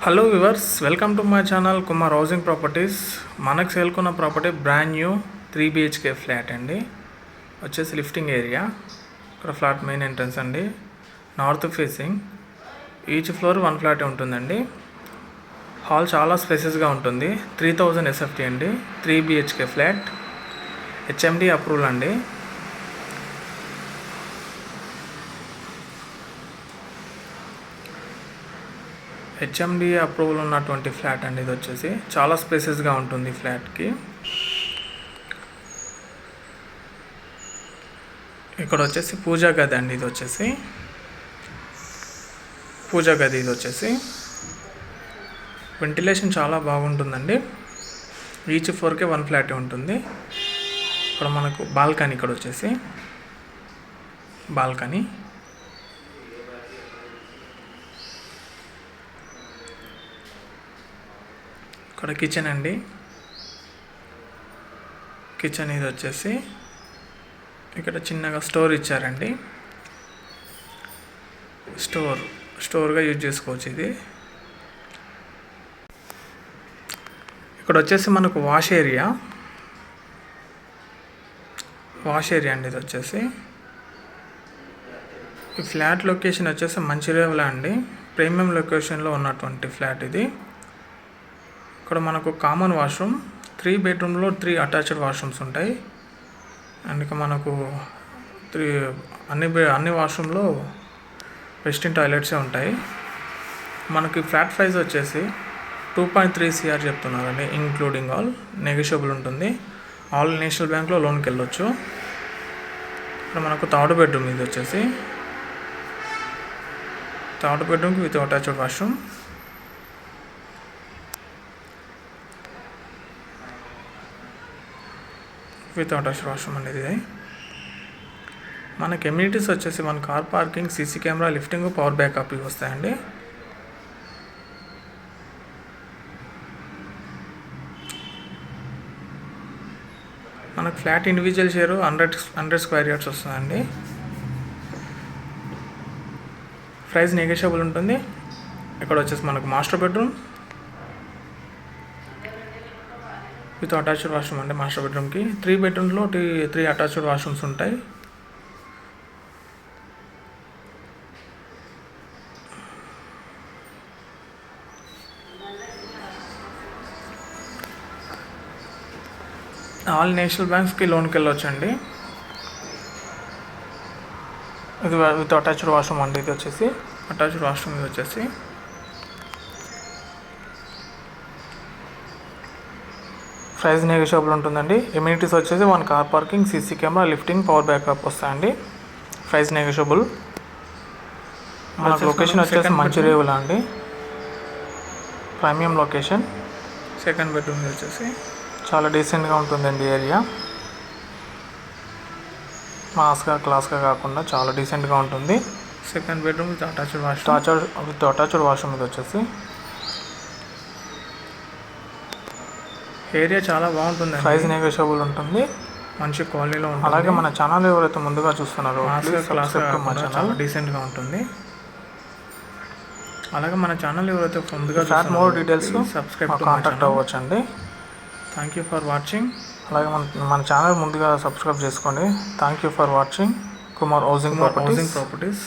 Hello viewers, welcome to my channel Kumar housing properties. మనకు సేల్కున్న property brand new 3 BHK flat అండి. వచ్చేసి lifting area. ఇక్కడ ఫ్లాట్ మెయిన్ ఎంట్రన్స్ అండి, north facing. Each floor 1 flat ఉంటుందండి. Hall చాలా స్పేసెస్గా ఉంటుంది. 3000 SFT అండి. 3 BHK ఫ్లాట్, HMD అప్రూవల్ అండి. HMD అప్రూవల్ ఉన్నటువంటి ఫ్లాట్ అండి. ఇది వచ్చేసి చాలా స్పేసెస్గా ఉంటుంది ఫ్లాట్కి. ఇక్కడ వచ్చేసి పూజా గది అండి. ఇది వచ్చేసి పూజా గది. ఇది వచ్చేసి వెంటిలేషన్ చాలా బాగుంటుందండి. ఈచ్ ఫ్లోర్కి 1 ఫ్లాట్ ఉంటుంది. ఇక్కడ మనకు బాల్కనీ, ఇక్కడ వచ్చేసి బాల్కనీ. ఇక్కడ కిచెన్ అండి. కిచెన్ ఇది వచ్చేసి ఇక్కడ చిన్నగా స్టోర్ ఇచ్చారండి. స్టోర్గా యూజ్ చేసుకోవచ్చు ఇది. ఇక్కడ వచ్చేసి మనకు వాష్ ఏరియా అండి. ఇది వచ్చేసి ఈ ఫ్లాట్ లొకేషన్ వచ్చేసి మంచిర్యాల అండి. ప్రీమియం లొకేషన్లో ఉన్నటువంటి ఫ్లాట్ ఇది. ఇక్కడ మనకు కామన్ వాష్రూమ్, 3 బెడ్రూమ్లో 3 అటాచ్డ్ వాష్రూమ్స్ ఉంటాయి. అండ్ ఇక మనకు అన్ని వాష్రూమ్లో వెస్టర్న్ టాయిలెట్సే ఉంటాయి. మనకి ఫ్లాట్ ప్రైస్ వచ్చేసి 2.3 CR చెప్తున్నారండి. ఇంక్లూడింగ్ ఆల్, నెగోషియబుల్ ఉంటుంది. ఆల్ నేషనల్ బ్యాంక్లో లోన్కి వెళ్ళొచ్చు. ఇక్కడ మనకు థర్డ్ బెడ్రూమ్. ఇది వచ్చేసి థర్డ్ బెడ్రూమ్కి with attached washroom. With attached washroom అనేది. మనకి ఎమ్యూనిటీస్ వచ్చేసి మన car parking, CC camera, lifting, power backup ఇవి వస్తాయండి. మనకు flat individual share 100 square yards వస్తుందండి. ప్రైస్ నెగోషియబుల్ ఉంటుంది. ఇక్కడ వచ్చేసి మనకు master bedroom with attached washroom అంటే మాస్టర్ బెడ్రూమ్కి. 3 బెడ్రూమ్లో 3 అటాచ్డ్ వాష్రూమ్స్ ఉంటాయి. ఆల్ నేషనల్ బ్యాంక్స్కి లోన్కి వెళ్ళొచ్చండి. ఇది విత్ అటాచ్డ్ వాష్రూమ్ అండి. ఇది వచ్చేసి అటాచ్డ్ వాష్రూమ్. ఇది వచ్చేసి ప్రైస్ నెగోషియబుల్ ఉంటుందండి. ఎమ్యూనిటీస్ వచ్చేసి 1 car parking, CC camera, lifting, power backup వస్తాయండి. Price negotiable. మనకు లొకేషన్ వచ్చేసి మంచిర్యాల అండి. Premium location. సెకండ్ బెడ్రూమ్ వచ్చేసి చాలా డీసెంట్గా ఉంటుందండి ఏరియా. మాస్గా క్లాస్గా కాకుండా చాలా డీసెంట్గా ఉంటుంది. Second bedroom with attached washroom. ఇది వచ్చేసి ఏరియా చాలా బాగుంటుంది. ప్రైస్ నెగోషియబుల్ ఉంటుంది. మంచి క్వాలిటీలో ఉంటుంది. అలాగే మన ఛానల్ ఎవరైతే ముందుగా చూస్తున్నారో మా ఛానల్ డీసెంట్గా ఉంటుంది. అలాగే మన ఛానల్ ఎవరైతే ముందుగా మోర్ డీటెయిల్స్ సబ్స్క్రైబ్ కాంటాక్ట్ అవ్వచ్చు అండి. Thank you for watching. అలాగే మన ఛానల్ ముందుగా సబ్స్క్రైబ్ చేసుకోండి. Thank you for watching Kumar housing properties.